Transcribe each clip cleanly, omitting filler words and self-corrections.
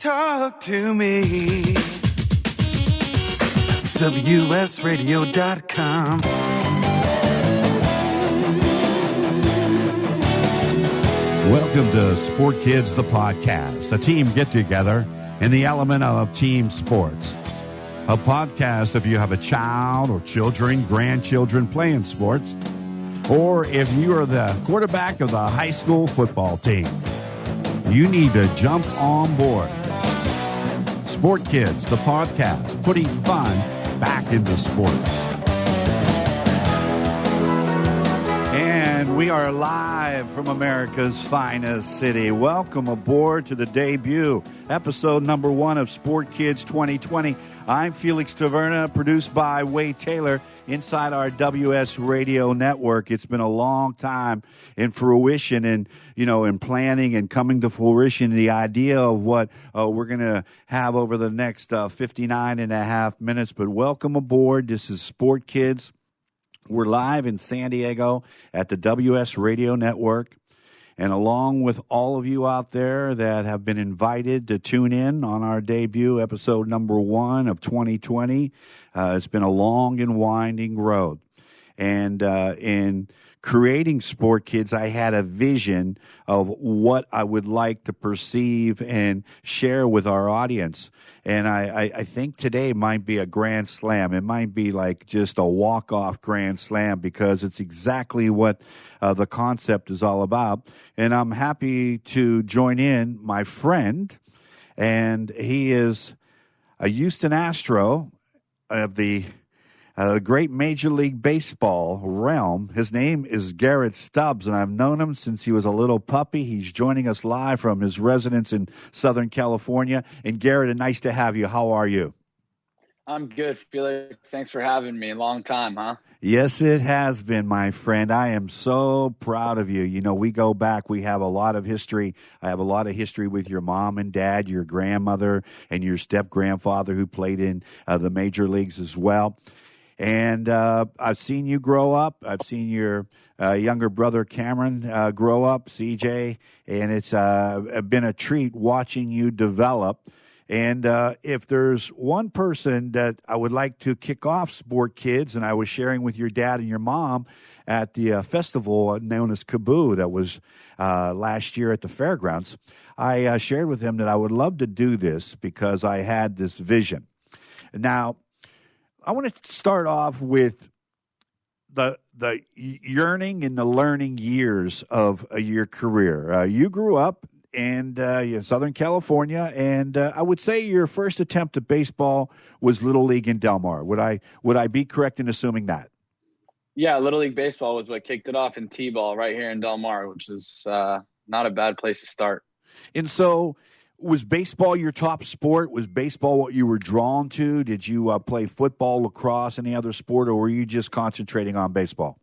Talk to me. WSRadio.com. Welcome to SportKidz, the podcast, a team get-together in the element of team sports. A podcast if you have a child or children, grandchildren playing sports, or if you are the quarterback of the high school football team. You need to jump on board. SportKidz, the podcast, putting fun back into sports. And we are live from America's finest city. Welcome aboard to the debut, episode number 1 of SportKidz 2020. I'm Felix Taverna, produced by Wade Taylor inside our WS Radio network. It's been a long time in fruition and, in planning and coming to fruition, the idea of what we're going to have over the next 59 and a half minutes. But welcome aboard. This is SportKidz. We're live in San Diego at the WS Radio Network. And along with all of you out there that have been invited to tune in on our debut, episode number 1 of 2020, it's been a long and winding road. And in creating SportKidz, I had a vision of what I would like to perceive and share with our audience. And I think today might be a grand slam. It might be like just a walk-off grand slam because it's exactly what the concept is all about. And I'm happy to join in my friend, and he is a Houston Astro of the great Major League Baseball realm. His name is Garrett Stubbs, and I've known him since he was a little puppy. He's joining us live from his residence in Southern California. And Garrett, nice to have you. How are you? I'm good, Felix. Thanks for having me. Long time, huh? Yes, it has been, my friend. I am so proud of you. We go back. We have a lot of history. I have a lot of history with your mom and dad, your grandmother, and your step-grandfather who played in the major leagues as well. And I've seen you grow up. I've seen your younger brother Cameron grow up, CJ, and it's been a treat watching you develop. And if there's one person that I would like to kick off SportKidz, and I was sharing with your dad and your mom at the festival known as Kaboo that was last year at the fairgrounds, I shared with him that I would love to do this because I had this vision. Now, I want to start off with the yearning and the learning years of your career. You grew up in Southern California, and I would say your first attempt at baseball was Little League in Del Mar. Would I be correct in assuming that? Yeah, Little League Baseball was what kicked it off in T-ball right here in Del Mar, which is not a bad place to start. And so, was baseball your top sport? Was baseball what you were drawn to? Did you play football, lacrosse, any other sport, or were you just concentrating on baseball?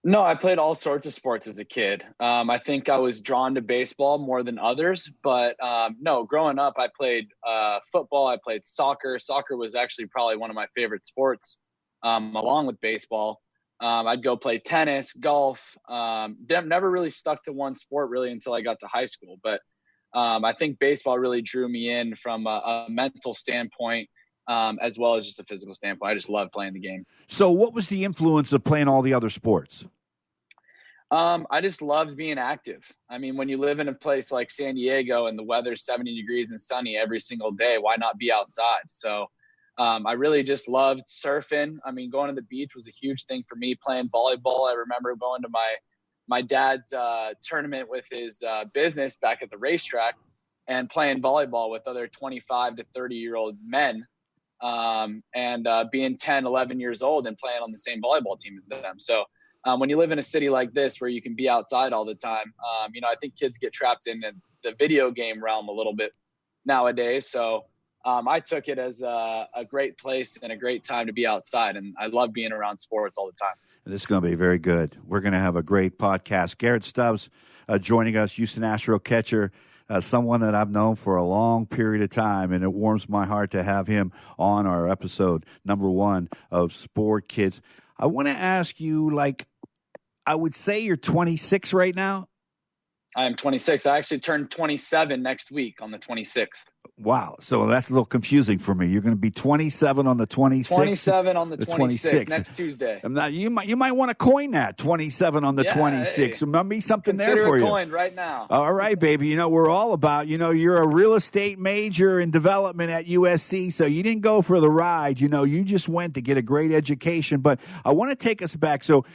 No, I played all sorts of sports as a kid. I think I was drawn to baseball more than others, but no, growing up, I played football. I played soccer. Soccer was actually probably one of my favorite sports, along with baseball. I'd go play tennis, golf. Never really stuck to one sport really until I got to high school, but I think baseball really drew me in from a mental standpoint, as well as just a physical standpoint. I just love playing the game. So what was the influence of playing all the other sports? I just loved being active. I mean, when you live in a place like San Diego and the weather's 70 degrees and sunny every single day, why not be outside? So I really just loved surfing. I mean, going to the beach was a huge thing for me. Playing volleyball, I remember going to my dad's tournament with his business back at the racetrack and playing volleyball with other 25 to 30-year-old men and being 10, 11 years old and playing on the same volleyball team as them. So when you live in a city like this where you can be outside all the time, I think kids get trapped in the video game realm a little bit nowadays. So I took it as a great place and a great time to be outside. And I love being around sports all the time. This is going to be very good. We're going to have a great podcast. Garrett Stubbs joining us, Houston Astros catcher, someone that I've known for a long period of time, and it warms my heart to have him on our episode number 1 of SportKidz. I want to ask you, I would say you're 26 right now. I am 26. I actually turned 27 next week on the 26th. Wow. So that's a little confusing for me. You're going to be 27 on the 26th. 27 on the 26th, next Tuesday. You might want to coin that, 27 on the 26th. Hey, There might be something consider there for you. Coined right now. All right, baby. We're all about, you're a real estate major in development at USC, so you didn't go for the ride. You just went to get a great education. But I want to take us back. So,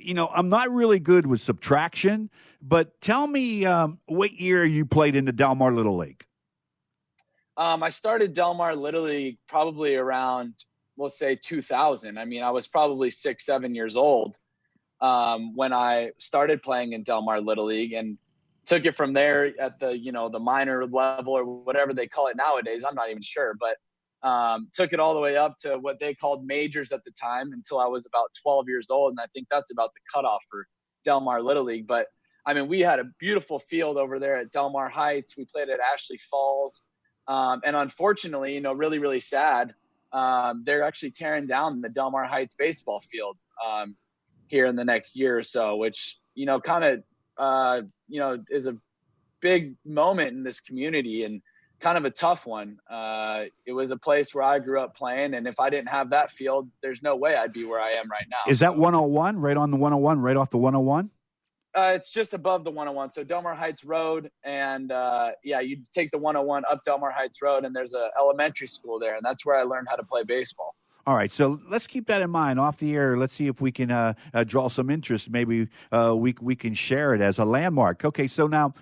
I'm not really good with subtraction, but tell me what year you played in the Del Mar Little League. I started Del Mar Little League probably around, we'll say 2000. I mean, I was probably 6, 7 years old when I started playing in Del Mar Little League, and took it from there at the, the minor level or whatever they call it nowadays. I'm not even sure, but took it all the way up to what they called majors at the time until I was about 12 years old. And I think that's about the cutoff for Del Mar Little League. But I mean, we had a beautiful field over there at Del Mar Heights. We played at Ashley Falls. And unfortunately, really, really sad. They're actually tearing down the Del Mar Heights baseball field here in the next year or so, which, kind of, is a big moment in this community and kind of a tough one. It was a place where I grew up playing, and if I didn't have that field, there's no way I'd be where I am right now. Is that 101, right on the 101, right off the 101? It's just above the 101. So Del Mar Heights Road, and you take the 101 up Del Mar Heights Road, and there's an elementary school there, and that's where I learned how to play baseball. All right, so let's keep that in mind off the air. Let's see if we can draw some interest. Maybe we can share it as a landmark. Okay, so now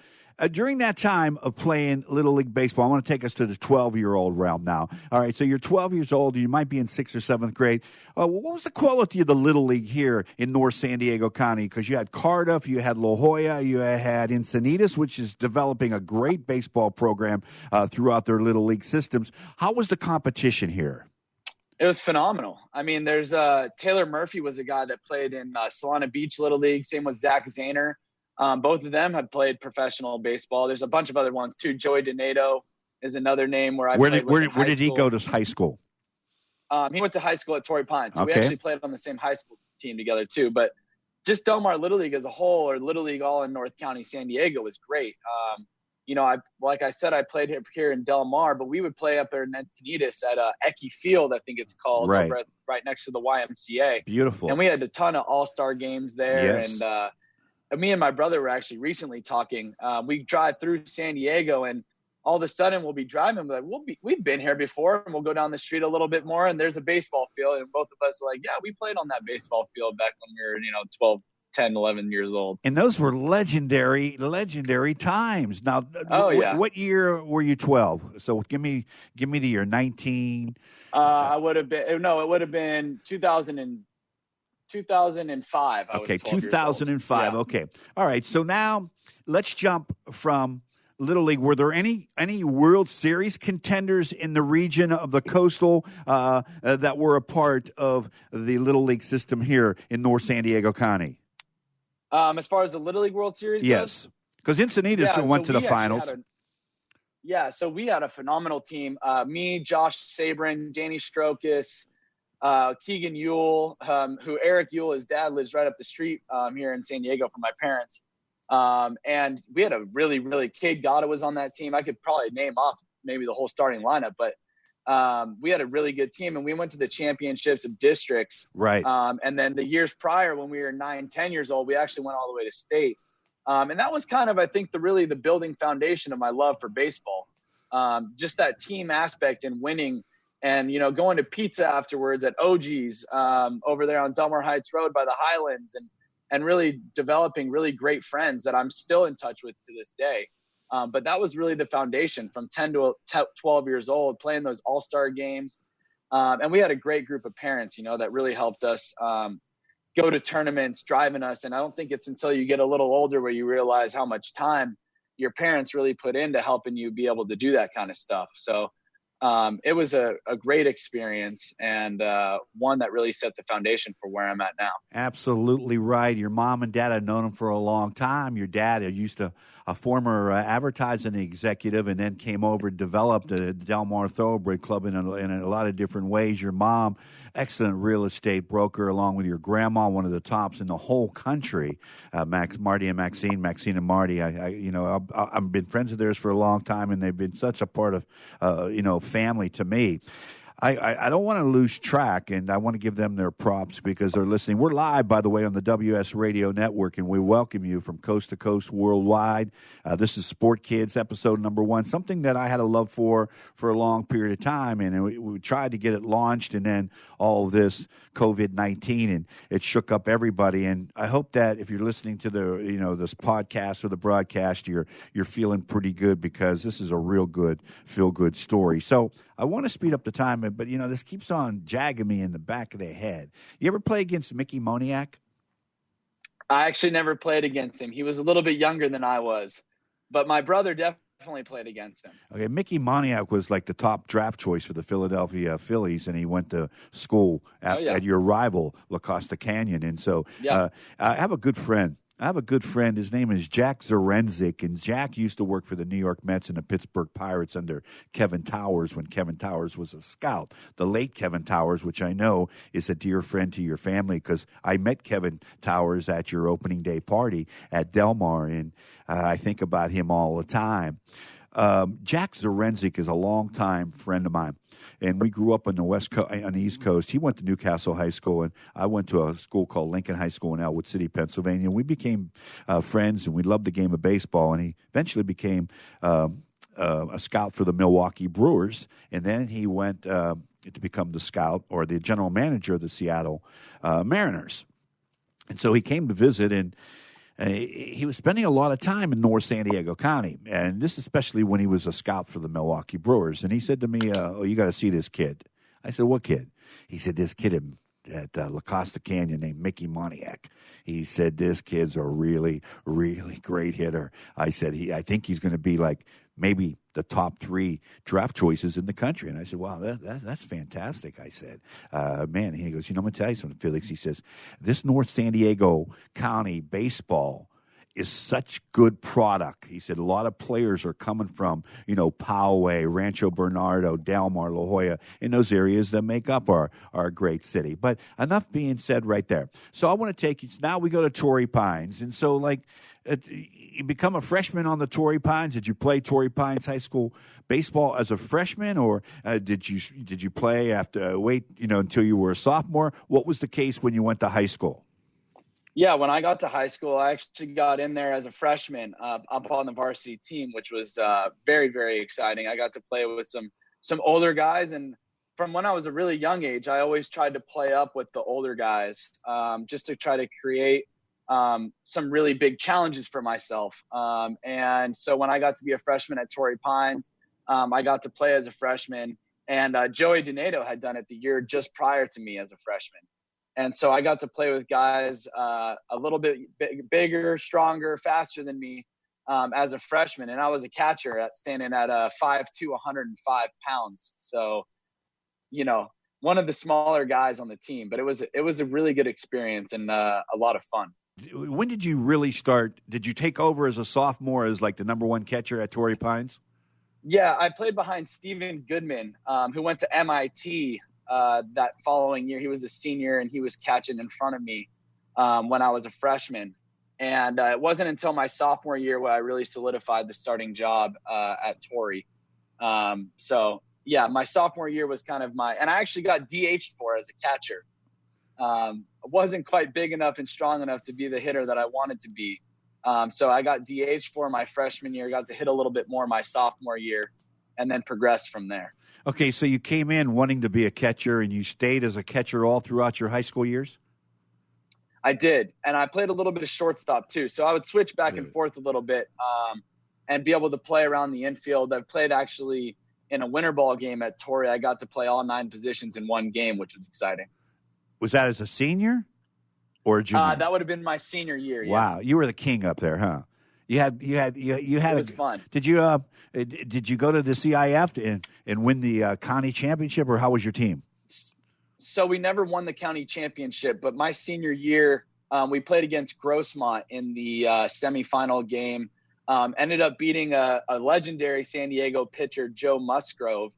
during that time of playing Little League Baseball, I want to take us to the 12-year-old realm now. All right, so you're 12 years old. You might be in 6th or 7th grade. What was the quality of the Little League here in North San Diego County? Because you had Cardiff, you had La Jolla, you had Encinitas, which is developing a great baseball program throughout their Little League systems. How was the competition here? It was phenomenal. I mean, there's Taylor Murphy was a guy that played in Solana Beach Little League. Same with Zach Zahner. Both of them have played professional baseball. There's a bunch of other ones too. Joey Donato is another name where I played with. Where did he go to high school? He went to high school at Torrey Pines. So okay. We actually played on the same high school team together too. But just Del Mar Little League as a whole, or Little League all in North County, San Diego, was great. Like I said, I played here in Del Mar, but we would play up there in Encinitas at Ecke Field, I think it's called, right next to the YMCA. Beautiful. And we had a ton of all-star games there. Yes. And me and my brother were actually recently talking. We drive through San Diego, and all of a sudden we'll be driving. We're like, we've been here before, and we'll go down the street a little bit more, and there's a baseball field. And both of us are like, yeah, we played on that baseball field back when we were, 12, 10, 11 years old. And those were legendary times. Now, what year were you 12? So give me the year, 19. It would have been 2005. Okay, 2005. Yeah. Okay. All right. So now let's jump from Little League. Were there any World Series contenders in the region of the Coastal that were a part of the Little League system here in North San Diego County? As far as the Little League World Series yes. Because Encinitas went to the finals. So we had a phenomenal team. Me, Josh Sabrin, Danny Strokas, Keegan Yule, who Eric Yule, his dad lives right up the street here in San Diego from my parents. And we had a really, really, Cade Gata was on that team. I could probably name off maybe the whole starting lineup, but we had a really good team, and we went to the championships of districts. Right. And then the years prior, when we were 9, 10 years old, we actually went all the way to state. And that was kind of, I think, the building foundation of my love for baseball. Just that team aspect and winning, and, going to pizza afterwards at OG's over there on Del Mar Heights Road by the Highlands, and really developing really great friends that I'm still in touch with to this day. But that was really the foundation from 10 to 12 years old, playing those all-star games. And we had a great group of parents, that really helped us go to tournaments, driving us. And I don't think it's until you get a little older where you realize how much time your parents really put into helping you be able to do that kind of stuff. So it was a great experience, and one that really set the foundation for where I'm at now. Absolutely right. Your mom and dad had known him for a long time. Your dad used to a former advertising executive, and then came over, developed the Del Mar Thoroughbred Club in a lot of different ways. Your mom, excellent real estate broker, along with your grandma, one of the tops in the whole country. Marty and Maxine and Marty. I've been friends of theirs for a long time, and they've been such a part of family to me. I don't want to lose track, and I want to give them their props because they're listening. We're live, by the way, on the WS Radio Network, and we welcome you from coast to coast worldwide. This is SportKidz, episode number 1, something that I had a love for a long period of time, and we tried to get it launched, and then all of this COVID-19, and it shook up everybody. And I hope that if you're listening to this podcast or the broadcast, you're feeling pretty good because this is a real good, feel-good story. So I want to speed up the time, but this keeps on jagging me in the back of the head. You ever play against Mickey Moniak? I actually never played against him. He was a little bit younger than I was, but my brother definitely played against him. Okay, Mickey Moniak was like the top draft choice for the Philadelphia Phillies, and he went to school at your rival, La Costa Canyon. And so I have a good friend. His name is Jack Zarenzik, and Jack used to work for the New York Mets and the Pittsburgh Pirates under Kevin Towers when Kevin Towers was a scout. The late Kevin Towers, which I know is a dear friend to your family because I met Kevin Towers at your opening day party at Del Mar, and I think about him all the time. Jack Zarenzik is a longtime friend of mine, and we grew up on the on the East Coast. He went to Newcastle High School, and I went to a school called Lincoln High School in Elwood City, Pennsylvania. We became friends, and we loved the game of baseball, and he eventually became a scout for the Milwaukee Brewers, and then he went to become the scout or the general manager of the Seattle Mariners. And so he came to visit, and he was spending a lot of time in North San Diego County, and this especially when he was a scout for the Milwaukee Brewers. And he said to me, you got to see this kid. I said, what kid? He said, this kid at La Costa Canyon named Mickey Moniak. He said, this kid's a really, really great hitter. I said, I think he's going to be like maybe the top 3 draft choices in the country. And I said, wow, that's fantastic. I said, man, he goes, I'm going to tell you something, Felix. He says, this North San Diego County baseball is such good product. He said a lot of players are coming from, Poway, Rancho Bernardo, Del Mar, La Jolla, in those areas that make up our great city. But enough being said right there. So I want to take you, now we go to Torrey Pines. And so you become a freshman on the Torrey Pines. Did you play Torrey Pines High School baseball as a freshman, or did you play until you were a sophomore? What was the case when you went to high school? Yeah, when I got to high school, I actually got in there as a freshman up on the varsity team, which was very, very exciting. I got to play with some older guys, and from when I was a really young age, I always tried to play up with the older guys just to try to create some really big challenges for myself. And so when I got to be a freshman at Torrey Pines, I got to play as a freshman, and Joey Donato had done it the year just prior to me as a freshman. And so I got to play with guys a little bit bigger, stronger, faster than me as a freshman. And I was a catcher standing at 5'2", 105 pounds. So, one of the smaller guys on the team. But it was a really good experience and a lot of fun. When did you really start? Did you take over as a sophomore as like the number 1 catcher at Torrey Pines? Yeah, I played behind Stephen Goodman, who went to MIT that following year. He was a senior, and he was catching in front of me when I was a freshman. And it wasn't until my sophomore year where I really solidified the starting job at Torrey. So, yeah, my sophomore year was kind of and I actually got DH'd for as a catcher. I wasn't quite big enough and strong enough to be the hitter that I wanted to be. So I got DH'd for my freshman year, got to hit a little bit more my sophomore year, and then progressed from there. Okay, so you came in wanting to be a catcher, and you stayed as a catcher all throughout your high school years? I did, and I played a little bit of shortstop too. So I would switch back and forth a little bit and be able to play around the infield. I've played actually in a winter ball game at Torrey. I got to play all 9 positions in one game, which was exciting. Was that as a senior or a junior? That would have been my senior year. Wow, yeah. You were the king up there, huh? You had. It was fun. Did you go to the CIF and win the county championship, or how was your team? So we never won the county championship, but my senior year, we played against Grossmont in the semifinal game. Ended up beating a legendary San Diego pitcher, Joe Musgrove,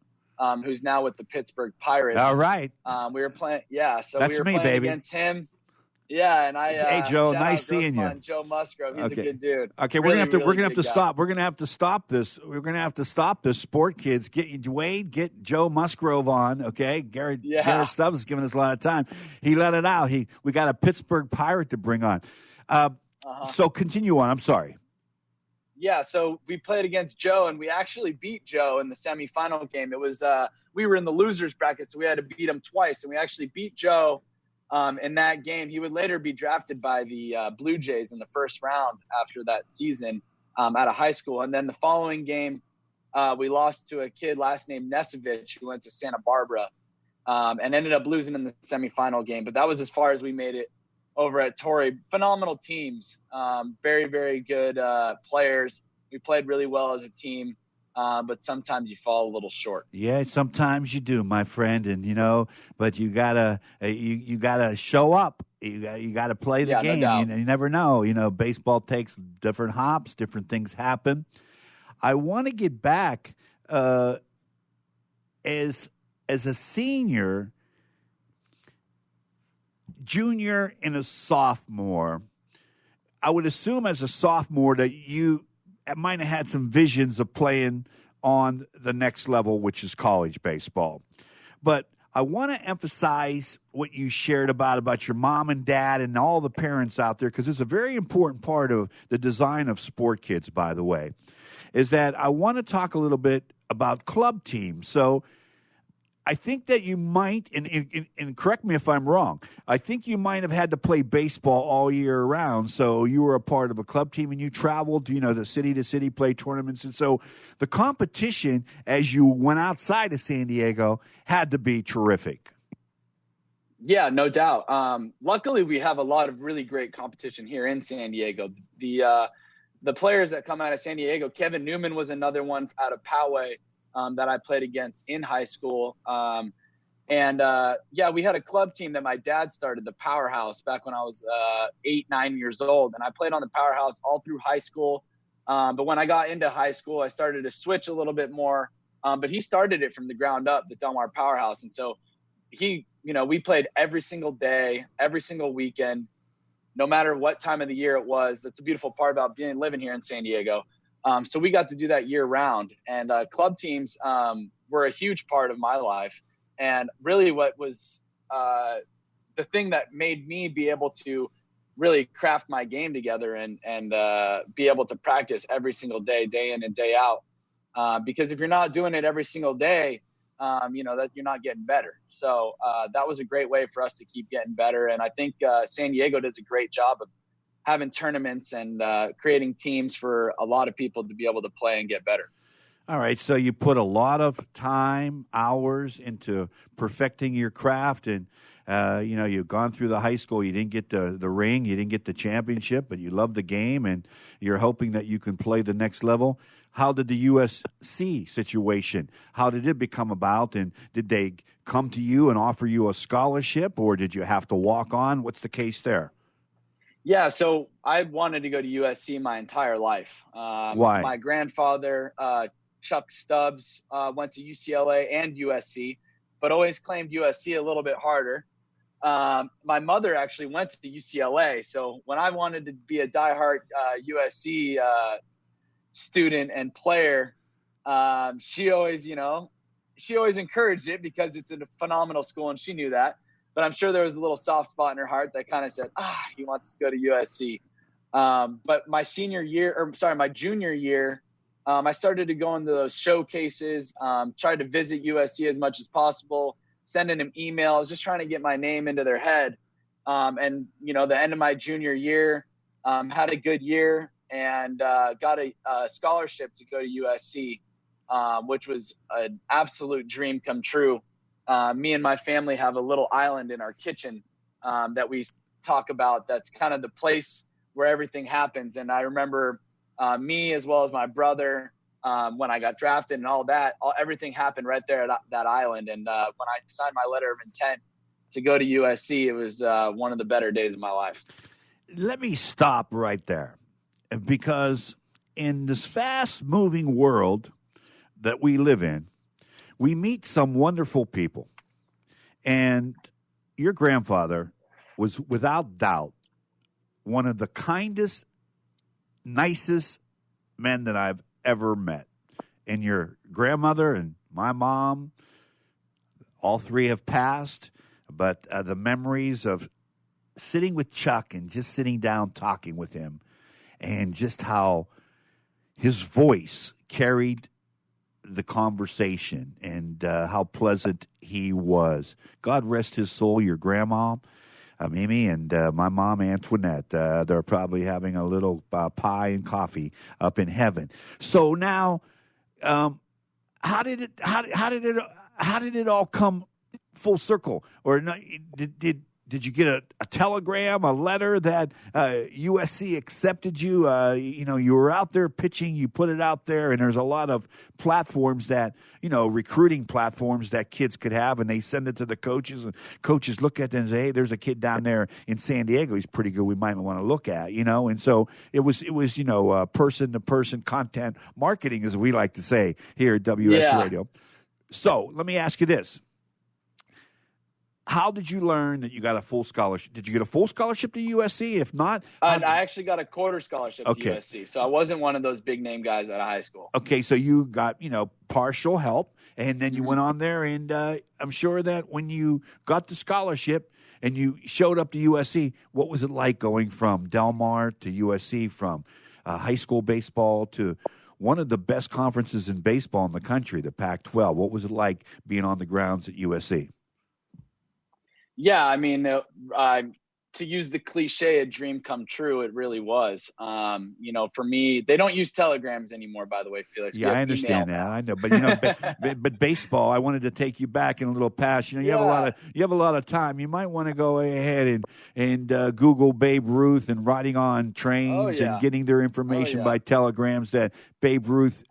who's now with the Pittsburgh Pirates. All right. We were playing, so That's we were me, playing baby. against him. Yeah, and Hey, Joe, nice seeing you. Joe Musgrove, he's a good dude. Okay, really, we're gonna have to guy. stop. We're gonna have to stop this. We're gonna have to stop this. Sport Kids, get Joe Musgrove on. Okay, Garrett Stubbs is giving us a lot of time. He let it out. We got a Pittsburgh Pirate to bring on. So continue on. I'm sorry. Yeah, so we played against Joe, and we actually beat Joe in the semifinal game. It was we were in the losers bracket, so we had to beat him twice, and we actually beat Joe. In that game, he would later be drafted by the Blue Jays in the first round after that season out of high school. And then the following game, we lost to a kid last name Nesevich who went to Santa Barbara and ended up losing in the semifinal game. But that was as far as we made it over at Torrey. Phenomenal teams, very, very good players. We played really well as a team. But sometimes you fall a little short. Yeah, sometimes you do, my friend, and but you gotta you gotta show up. You gotta play the game. No you never know. Baseball takes different hops. Different things happen. I want to get back as a senior, junior, and a sophomore. I would assume as a sophomore that you might have had some visions of playing on the next level, which is college baseball. But I want to emphasize what you shared about your mom and dad and all the parents out there, because it's a very important part of the design of SportKidz, by the way, is that I want to talk a little bit about club teams. So I think that you might, and correct me if I'm wrong, I think you might have had to play baseball all year round. So you were a part of a club team and you traveled, to city to city, play tournaments. And so the competition as you went outside of San Diego had to be terrific. Yeah, no doubt. Luckily, we have a lot of really great competition here in San Diego. The players that come out of San Diego, Kevin Newman was another one out of Poway. That I played against in high school. We had a club team that my dad started, the Powerhouse, back when I was 8-9 years old. And I played on the Powerhouse all through high school. But when I got into high school, I started to switch a little bit more. But he started it from the ground up, the Delmar Powerhouse. And so we played every single day, every single weekend, no matter what time of the year it was. That's the beautiful part about living here in San Diego. So we got to do that year round, and club teams were a huge part of my life. And really what was the thing that made me be able to really craft my game together and be able to practice every single day, day in and day out. Because if you're not doing it every single day, that you're not getting better. So that was a great way for us to keep getting better. And I think San Diego does a great job of having tournaments and creating teams for a lot of people to be able to play and get better. All right, so you put a lot of time, hours into perfecting your craft, and you've gone through the high school. You didn't get the ring, you didn't get the championship, but you love the game, and you're hoping that you can play the next level. How did the USC situation, how did it become about, and did they come to you and offer you a scholarship, or did you have to walk on? What's the case there? Yeah, so I wanted to go to USC my entire life. Why? My grandfather, Chuck Stubbs, went to UCLA and USC, but always claimed USC a little bit harder. My mother actually went to UCLA, so when I wanted to be a diehard USC student and player, she always encouraged it because it's a phenomenal school, and she knew that. But I'm sure there was a little soft spot in her heart that kind of said, he wants to go to USC. But my junior year, I started to go into those showcases, tried to visit USC as much as possible, sending them emails, just trying to get my name into their head. The end of my junior year, had a good year and got a scholarship to go to USC, which was an absolute dream come true. Me and my family have a little island in our kitchen that we talk about. That's kind of the place where everything happens. And I remember me as well as my brother, when I got drafted and all that, everything happened right there at that island. And when I signed my letter of intent to go to USC, it was one of the better days of my life. Let me stop right there, because in this fast-moving world that we live in, we meet some wonderful people. And your grandfather was, without doubt, one of the kindest, nicest men that I've ever met. And your grandmother and my mom, all three have passed, but the memories of sitting with Chuck and just sitting down talking with him, and just how his voice carried the conversation, and how pleasant he was. God rest his soul, your grandma, Mimi, and my mom, Antoinette. They're probably having a little pie and coffee up in heaven. So now, how did it all come full circle? Or did you get a telegram, a letter that USC accepted you? You were out there pitching, you put it out there, and there's a lot of platforms that, recruiting platforms that kids could have, and they send it to the coaches, and coaches look at them and say, hey, there's a kid down there in San Diego. He's pretty good. We might want to look at, And so it was person-to-person content marketing, as we like to say here at WS Radio. So let me ask you this. How did you learn that you got a full scholarship? Did you get a full scholarship to USC? If not, I actually got a quarter scholarship to USC. So I wasn't one of those big name guys out of high school. Okay, so you got, partial help, and then you went on there, and I'm sure that when you got the scholarship and you showed up to USC, what was it like going from Del Mar to USC, from high school baseball to one of the best conferences in baseball in the country, the Pac-12? What was it like being on the grounds at USC? Yeah, I mean, to use the cliche, a dream come true, it really was. For me, they don't use telegrams anymore, by the way, Felix. Yeah, I understand that. I know, but but baseball, I wanted to take you back in a little past. You have a lot of time. You might want to go ahead and Google Babe Ruth and riding on trains and getting their information by telegrams. That Babe Ruth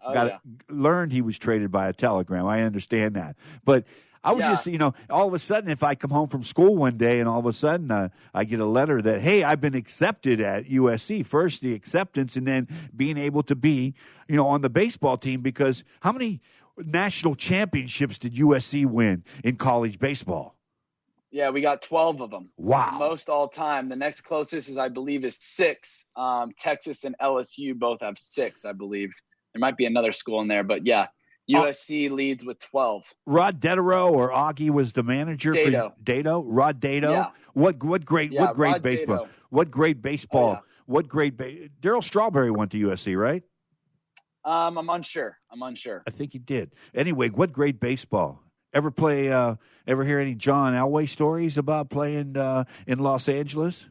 learned he was traded by a telegram. I understand that, but I was just, all of a sudden, if I come home from school one day and all of a sudden I get a letter that, hey, I've been accepted at USC, first the acceptance and then being able to be, on the baseball team, because how many national championships did USC win in college baseball? Yeah, we got 12 of them. Wow. Most all time. The next closest I believe is 6. Texas and LSU both have 6, I believe. There might be another school in there, but yeah. USC leads with 12. Rod Dederow or Augie was the manager for Dado. Rod Dado. Yeah. What great baseball. Dado. What great baseball. Darryl Strawberry went to USC, right? I'm unsure. I think he did. Anyway, what great baseball. Ever hear any John Elway stories about playing in Los Angeles?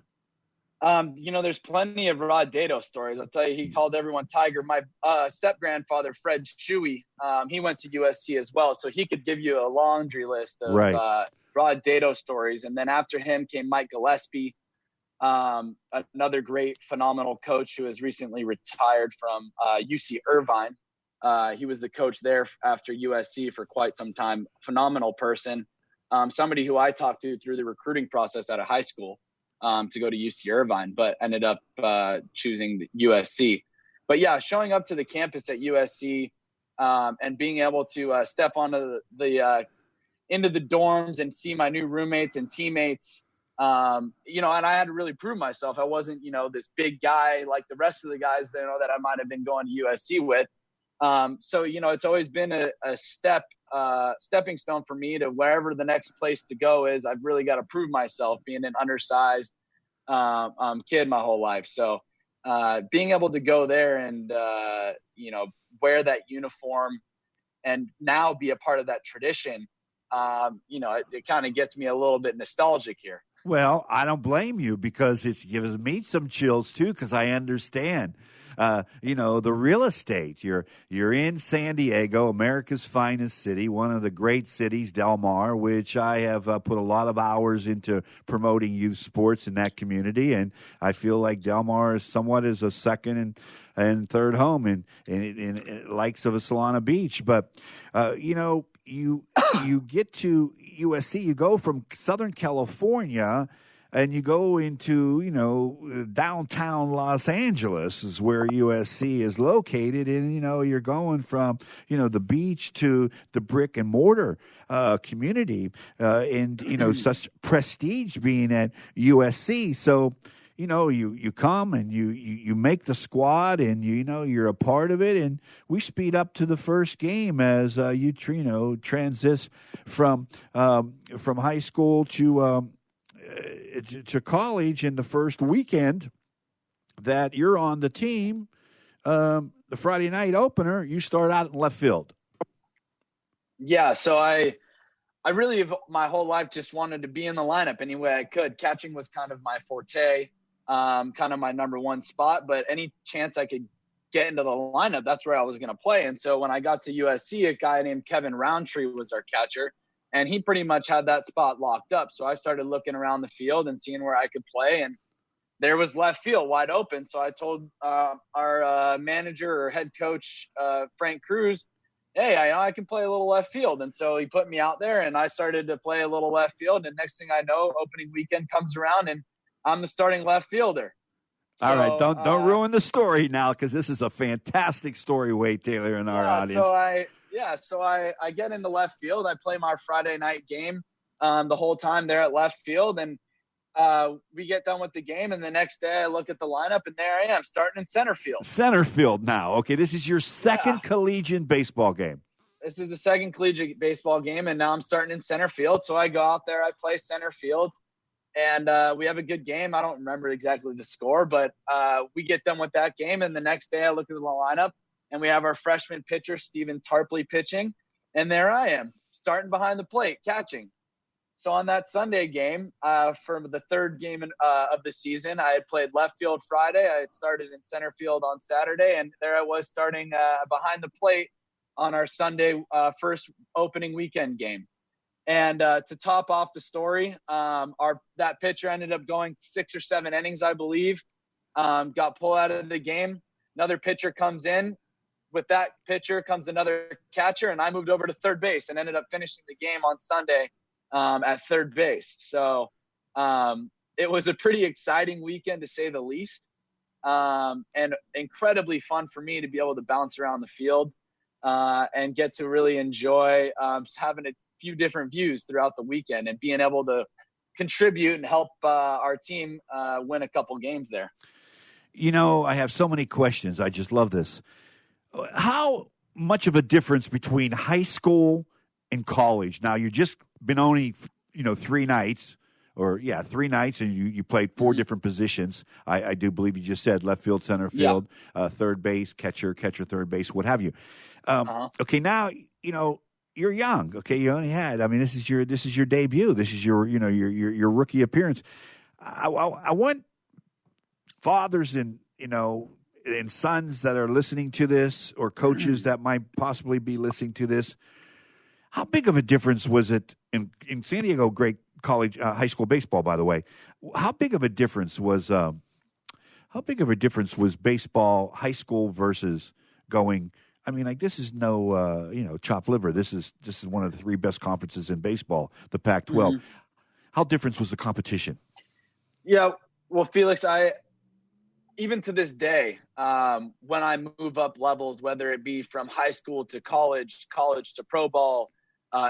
There's plenty of Rod Dado stories. I'll tell you, he called everyone Tiger. My step-grandfather, Fred Shuey, he went to USC as well, so he could give you a laundry list of Rod Dado stories. And then after him came Mike Gillespie, another great, phenomenal coach who has recently retired from UC Irvine. He was the coach there after USC for quite some time. Phenomenal person, somebody who I talked to through the recruiting process out of high school. To go to UC Irvine, but ended up choosing USC. But yeah, showing up to the campus at USC and being able to step onto into the dorms and see my new roommates and teammates, and I had to really prove myself. I wasn't, this big guy like the rest of the guys that I might have been going to USC with. So it's always been a stepping stone for me to wherever the next place to go is. I've really got to prove myself, being an undersized kid my whole life. So being able to go there and wear that uniform and now be a part of that tradition, it kind of gets me a little bit nostalgic here. Well, I don't blame you, because it gives me some chills too, because I understand. The real estate. You're in San Diego, America's finest city, one of the great cities, Del Mar, which I have put a lot of hours into promoting youth sports in that community, and I feel like Del Mar is somewhat as a second and third home in likes of a Solana Beach. But you get to USC, you go from Southern California. and you go into, downtown Los Angeles is where USC is located. And, you're going from, the beach to the brick and mortar community and, such prestige being at USC. So, you come and you make the squad and, you're a part of it. And we speed up to the first game as you transit from high school to college. In the first weekend that you're on the team, the Friday night opener, you start out in left field. Yeah, so I really have my whole life just wanted to be in the lineup any way I could. Catching was kind of my forte, kind of my number one spot, but any chance I could get into the lineup, that's where I was going to play. And so when I got to USC, a guy named Kevin Roundtree was our catcher, and he pretty much had that spot locked up. So I started looking around the field and seeing where I could play, and there was left field wide open. So I told our manager or head coach, Frank Cruz, hey, I know I can play a little left field. And so he put me out there, and I started to play a little left field. And next thing I know, opening weekend comes around, and I'm the starting left fielder. All right, don't ruin the story now, because this is a fantastic story, Wade Taylor, in our audience. So I get into left field. I play my Friday night game the whole time there at left field, and we get done with the game, and the next day I look at the lineup, and there I am starting in center field. Center field now. Okay, this is your second collegiate baseball game. This is the second collegiate baseball game, and now I'm starting in center field. So I go out there, I play center field, and we have a good game. I don't remember exactly the score, but we get done with that game, and the next day I look at the lineup, and we have our freshman pitcher, Stephen Tarpley, pitching, and there I am, starting behind the plate, catching. So on that Sunday game, for the third game of the season, I had played left field Friday. I had started in center field on Saturday, and there I was starting behind the plate on our Sunday first opening weekend game. And to top off the story, that pitcher ended up going 6 or 7 innings, I believe, got pulled out of the game. Another pitcher comes in. With that pitcher comes another catcher, and I moved over to third base and ended up finishing the game on Sunday at third base. So it was a pretty exciting weekend, to say the least, and incredibly fun for me to be able to bounce around the field and get to really enjoy having a few different views throughout the weekend and being able to contribute and help our team win a couple games there. I have so many questions. I just love this. How much of a difference between high school and college? Now, you just been only, 3 nights, and you played 4 different positions. I do believe you just said left field, center field, third base, catcher, third base, what have you. Okay, now, you're young. Okay, you only had, this is your debut. This is your rookie appearance. I want fathers and sons that are listening to this, or coaches that might possibly be listening to this. How big of a difference was it in San Diego? Great college, high school baseball, by the way. How big of a difference was baseball, high school versus going? This is no, chopped liver. This is one of the 3 best conferences in baseball, the Pac-12. Mm-hmm. How different was the competition? Yeah, well, Felix, even to this day, when I move up levels, whether it be from high school to college to pro ball,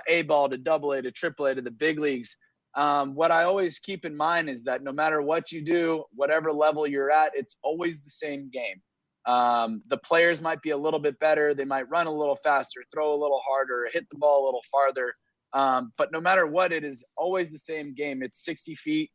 A ball to AA to AAA to the big leagues, what I always keep in mind is that no matter what you do, whatever level you're at, it's always the same game. The players might be a little bit better. They might run a little faster, throw a little harder, hit the ball a little farther. But no matter what, it is always the same game. It's 60 feet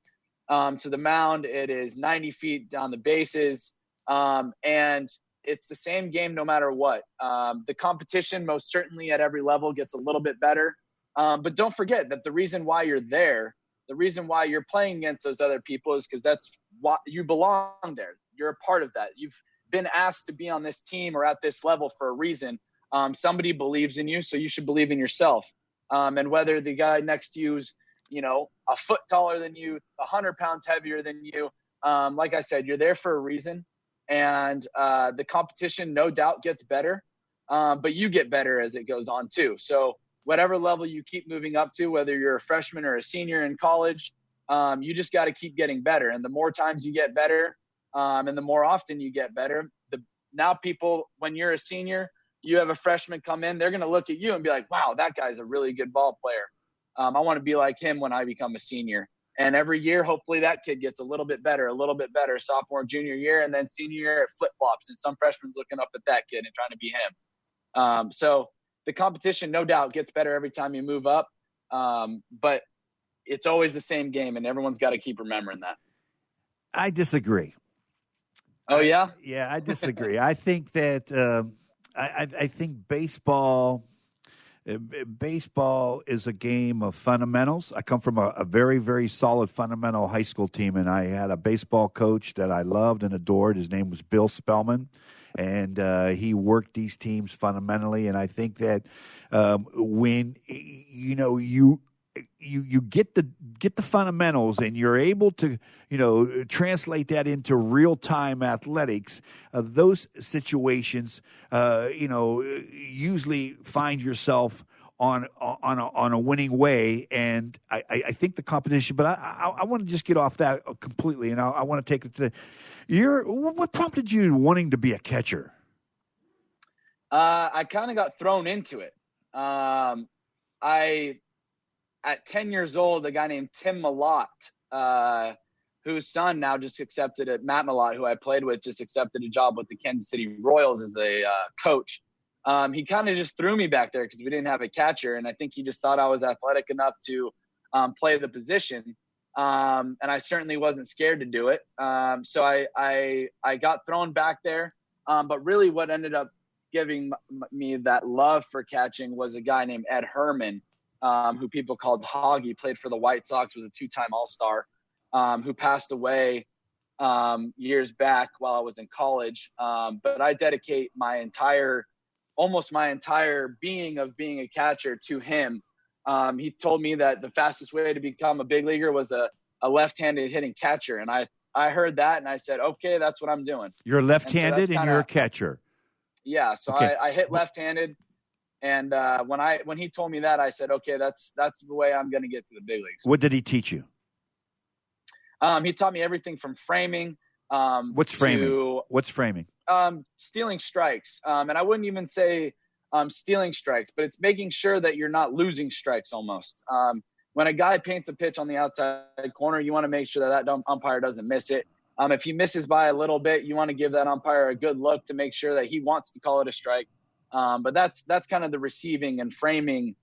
to the mound. It is 90 feet down the bases. And it's the same game no matter what. The competition most certainly at every level gets a little bit better. But don't forget that the reason why you're there, the reason why you're playing against those other people is because that's why you belong there. You're a part of that. You've been asked to be on this team or at this level for a reason. Somebody believes in you, so you should believe in yourself. And whether the guy next to you is, a foot taller than you, 100 pounds heavier than you, like I said, you're there for a reason. And the competition, no doubt, gets better, but you get better as it goes on too. So whatever level you keep moving up to, whether you're a freshman or a senior in college, you just got to keep getting better. And the more times you get better, and the more often you get better, now people, when you're a senior, you have a freshman come in, they're going to look at you and be like, wow, that guy's a really good ball player. I want to be like him when I become a senior. And every year, hopefully that kid gets a little bit better, sophomore, junior year, and then senior year it flip-flops. And some freshman's looking up at that kid and trying to be him. So the competition, no doubt, gets better every time you move up. But it's always the same game, and everyone's got to keep remembering that. I disagree. Oh, yeah? Yeah, I disagree. I think that I think baseball is a game of fundamentals. I come from a very, very solid fundamental high school team, and I had a baseball coach that I loved and adored. His name was Bill Spellman, and he worked these teams fundamentally. And I think that when you get the fundamentals and you're able to translate that into real time athletics, those situations usually find yourself on a winning way. And I think the competition, but I want to just get off that completely, and I want to take it to what prompted you wanting to be a catcher? I kind of got thrown into it. At 10 years old, a guy named Tim Malott, whose son now just accepted it, Matt Malott, who I played with, just accepted a job with the Kansas City Royals as a coach. He kind of just threw me back there because we didn't have a catcher, and I think he just thought I was athletic enough to play the position. And I certainly wasn't scared to do it. So I got thrown back there. But really what ended up giving me that love for catching was a guy named Ed Herman, who people called Hoggy, played for the White Sox, was a 2-time All-Star, who passed away years back while I was in college. But I dedicate almost my entire being of being a catcher to him. He told me that the fastest way to become a big leaguer was a left-handed hitting catcher. And I heard that and I said, okay, that's what I'm doing. You're left-handed and you're a catcher. Yeah. So okay. I hit left-handed. And when he told me that, I said, okay, that's the way I'm going to get to the big leagues. What did he teach you? He taught me everything from framing. What's framing? Stealing strikes. And I wouldn't even say stealing strikes, but it's making sure that you're not losing strikes almost. When a guy paints a pitch on the outside corner, you want to make sure that umpire doesn't miss it. If he misses by a little bit, you want to give that umpire a good look to make sure that he wants to call it a strike. But that's kind of the receiving and framing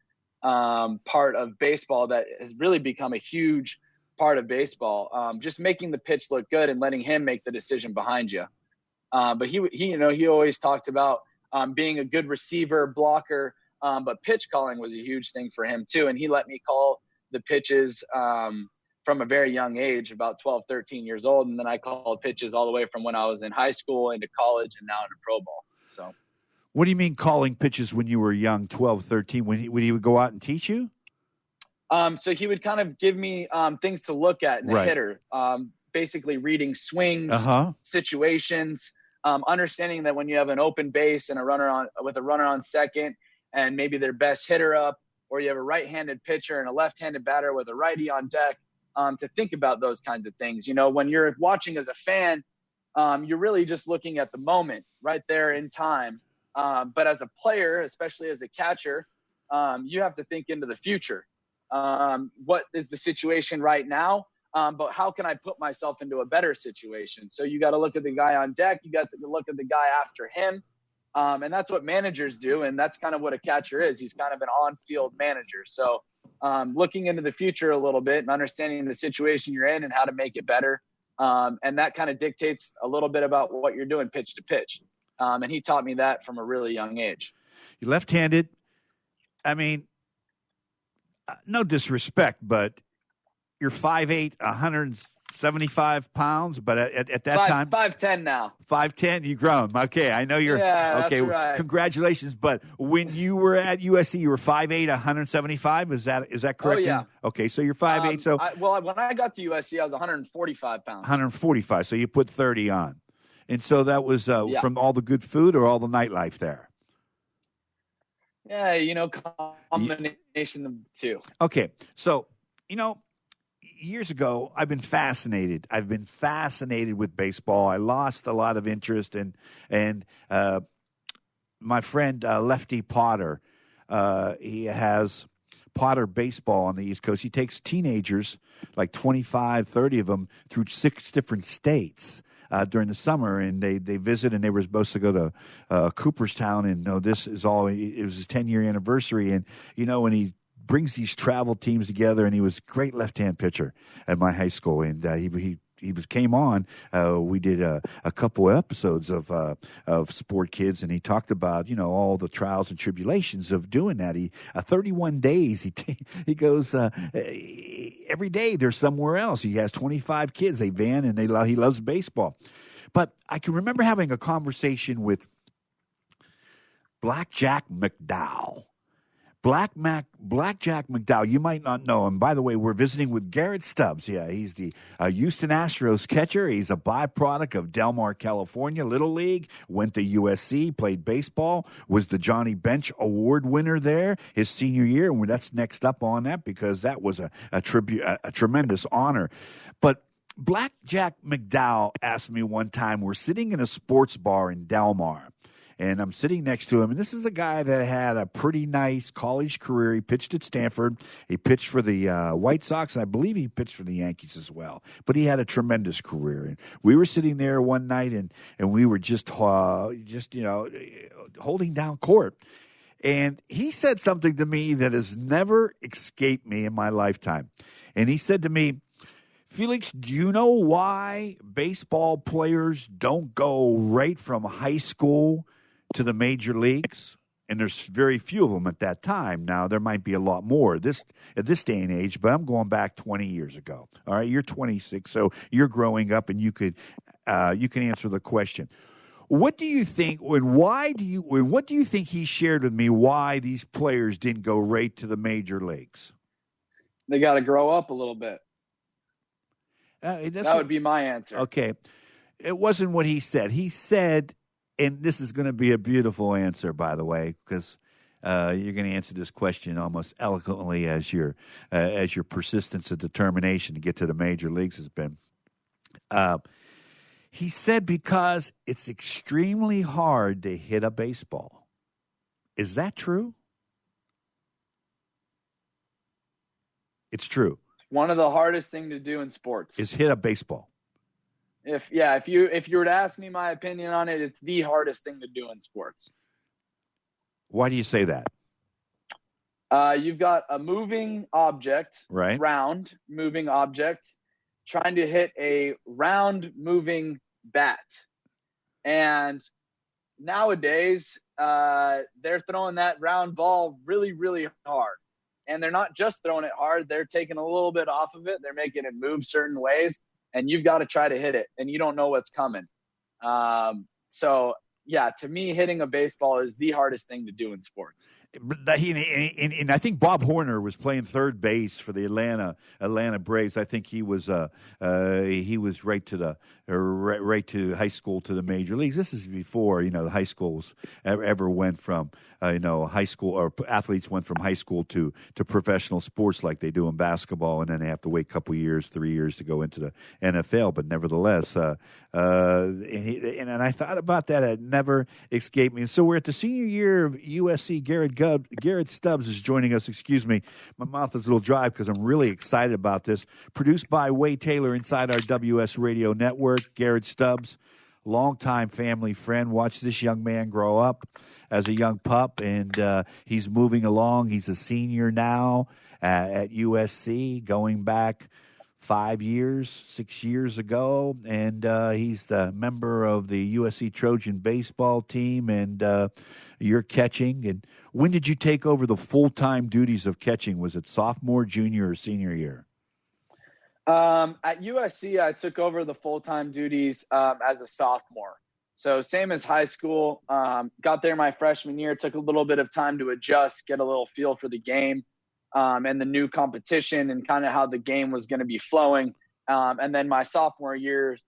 part of baseball that has really become a huge part of baseball. Just making the pitch look good and letting him make the decision behind you. But he always talked about being a good receiver, blocker, but pitch calling was a huge thing for him too. And he let me call the pitches from a very young age, about 12, 13 years old. And then I called pitches all the way from when I was in high school into college and now into pro ball. So. What do you mean calling pitches when you were young, 12, 13? When he would go out and teach you? So he would kind of give me things to look at in the hitter, basically reading swings, situations, understanding that when you have an open base and a runner on second and maybe their best hitter up, or you have a right-handed pitcher and a left-handed batter with a righty on deck, to think about those kinds of things. When you're watching as a fan, you're really just looking at the moment right there in time. But as a player, especially as a catcher, you have to think into the future. What is the situation right now? But how can I put myself into a better situation? So you got to look at the guy on deck. You got to look at the guy after him. And that's what managers do. And that's kind of what a catcher is. He's kind of an on-field manager. So looking into the future a little bit and understanding the situation you're in and how to make it better. And that kind of dictates a little bit about what you're doing pitch to pitch. And he taught me that from a really young age. You're left-handed. I mean, no disrespect, but you're 5'8", 175 pounds. But at that time, 5'10" now. 5'10", you've grown. Okay, I know you're. Yeah, okay, that's right. Congratulations. But when you were at USC, you were 5'8", 175. Is that correct? Oh yeah. Okay, so you're 5'8". So when I got to USC, I was 145 pounds. 145. So you put 30 on. And so that was from all the good food or all the nightlife there? Yeah, combination of the two. Okay, so, years ago, I've been fascinated. I've been fascinated with baseball. I lost a lot of interest, and my friend Lefty Potter, he has Potter Baseball on the East Coast. He takes teenagers, like 25, 30 of them, through 6 different states during the summer, and they visit, and they were supposed to go to Cooperstown, and this is all. It was his 10-year anniversary, and when he brings these travel teams together, and he was a great left-hand pitcher at my high school, and he came on. We did a couple of episodes of SportKidz, and he talked about all the trials and tribulations of doing that. 31 days. He goes every day. They're somewhere else. He has 25 kids. They van, and he loves baseball. But I can remember having a conversation with Blackjack McDowell. Blackjack McDowell, you might not know him. By the way, we're visiting with Garrett Stubbs. Yeah, he's the Houston Astros catcher. He's a byproduct of Del Mar, California, Little League, went to USC, played baseball, was the Johnny Bench Award winner there his senior year. And that's next up on that because that was a tremendous honor. But Blackjack McDowell asked me one time, we're sitting in a sports bar in Del Mar, and I'm sitting next to him, and this is a guy that had a pretty nice college career. He pitched at Stanford. He pitched for the White Sox, and I believe he pitched for the Yankees as well. But he had a tremendous career. And we were sitting there one night, and we were just holding down court. And he said something to me that has never escaped me in my lifetime. And he said to me, Felix, do you know why baseball players don't go right from high school to the major leagues? And there's very few of them at that time. Now, there might be a lot more at this day and age, but I'm going back 20 years ago. All right, you're 26, so you're growing up, and you can answer the question. What do you think, and what do you think he shared with me why these players didn't go right to the major leagues? They got to grow up a little bit. That would be my answer. Okay. It wasn't what he said. He said, and this is going to be a beautiful answer, by the way, because you're going to answer this question almost eloquently as your persistence and determination to get to the major leagues has been. He said because it's extremely hard to hit a baseball. Is that true? It's true. One of the hardest things to do in sports is hit a baseball. If you were to ask me my opinion on it, it's the hardest thing to do in sports. Why do you say that? You've got a moving object, right? Round moving object, trying to hit a round moving bat. And nowadays, they're throwing that round ball really, really hard. And they're not just throwing it hard. They're taking a little bit off of it. They're making it move certain ways. And you've got to try to hit it. And you don't know what's coming. So, yeah, to me, hitting a baseball is the hardest thing to do in sports. And I think Bob Horner was playing third base for the Atlanta Braves. I think he was right to high school to the major leagues. This is before the high schools ever went from high school, or athletes went from high school to professional sports like they do in basketball, and then they have to wait a couple years, 3 years to go into the NFL. But nevertheless, and I thought about that. It never escaped me. And so we're at the senior year of USC. Garrett Stubbs is joining us. Excuse me. My mouth is a little dry because I'm really excited about this. Produced by Wade Taylor inside our WS Radio Network. Garrett Stubbs, longtime family friend. Watch this young man grow up as a young pup, and he's moving along. He's a senior now at USC, going back 6 years ago, and he's the member of the USC Trojan baseball team, and you're catching. And when did you take over the full-time duties of catching? Was it sophomore, junior, or senior year? At USC, I took over the full-time duties as a sophomore. So same as high school, got there my freshman year, took a little bit of time to adjust, get a little feel for the game. And the new competition and kind of how the game was going to be flowing. And then my sophomore year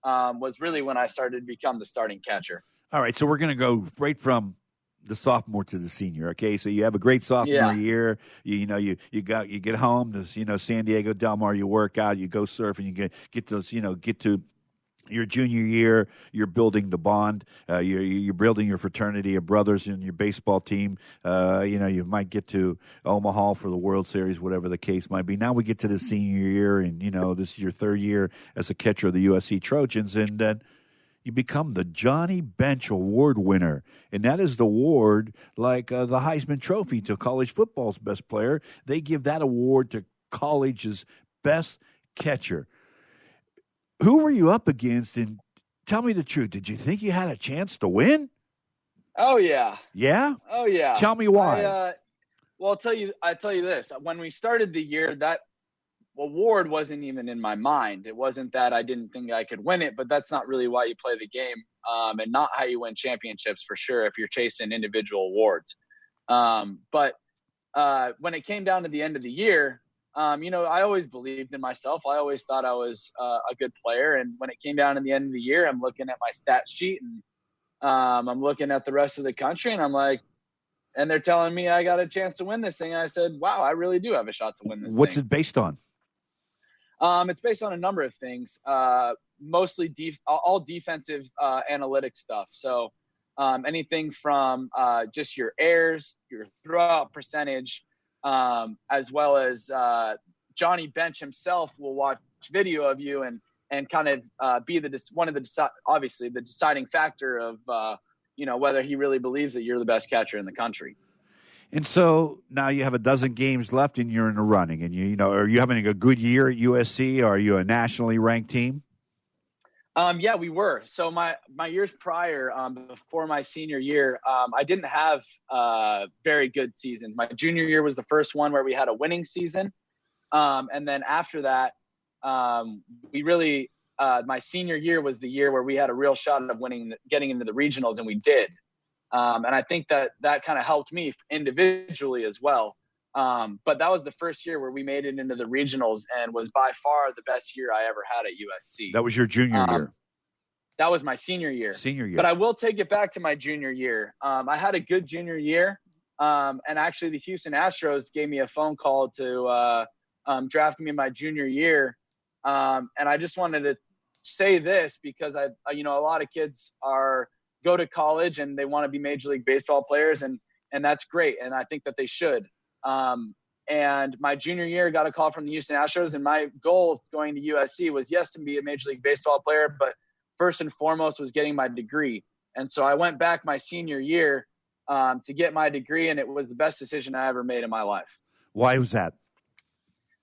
was really when I started to become the starting catcher. All right, so we're going to go right from the sophomore to the senior. Okay, so you have a great sophomore year. You get home to San Diego Del Mar. You work out. You go surf, and you get to your junior year. You're building the bond. You're building your fraternity of brothers in your baseball team. You might get to Omaha for the World Series, whatever the case might be. Now we get to the senior year, and this is your third year as a catcher of the USC Trojans, and then you become the Johnny Bench Award winner. And that is the award like the Heisman Trophy to college football's best player. They give that award to college's best catcher. Who were you up against? And tell me the truth. Did you think you had a chance to win? Oh, yeah. Yeah? Oh, yeah. Tell me why. I'll tell you this. When we started the year, that award wasn't even in my mind. It wasn't that I didn't think I could win it, but that's not really why you play the game, and not how you win championships for sure if you're chasing individual awards. But when it came down to the end of the year, I always believed in myself. I always thought I was a good player. And when it came down to the end of the year, I'm looking at my stats sheet, and I'm looking at the rest of the country, and I'm like, and they're telling me I got a chance to win this thing. And I said, wow, I really do have a shot to win this What's thing. it based on? It's based on a number of things, mostly all defensive analytic stuff. So anything from just your errors, your throwout percentage, as well as Johnny Bench himself will watch video of you and kind of be obviously the deciding factor of whether he really believes that you're the best catcher in the country. And so now you have a dozen games left, and you're in the running. And are you having a good year at USC? Are you a nationally ranked team? Yeah, we were. So my years prior, before my senior year, I didn't have very good seasons. My junior year was the first one where we had a winning season, and then after that, my senior year was the year where we had a real shot of getting into the regionals, and we did. And I think that kind of helped me individually as well. But that was the first year where we made it into the regionals, and was by far the best year I ever had at USC. That was your junior year. That was my senior year. Senior year. But I will take it back to my junior year. I had a good junior year. And actually the Houston Astros gave me a phone call to draft me in my junior year. And I just wanted to say this because a lot of kids go to college and they want to be Major League Baseball players, and that's great. And I think that they should. And my junior year got a call from the Houston Astros, and my goal going to USC was, yes, to be a Major League Baseball player, but first and foremost was getting my degree. And so I went back my senior year to get my degree, and it was the best decision I ever made in my life. Why was that?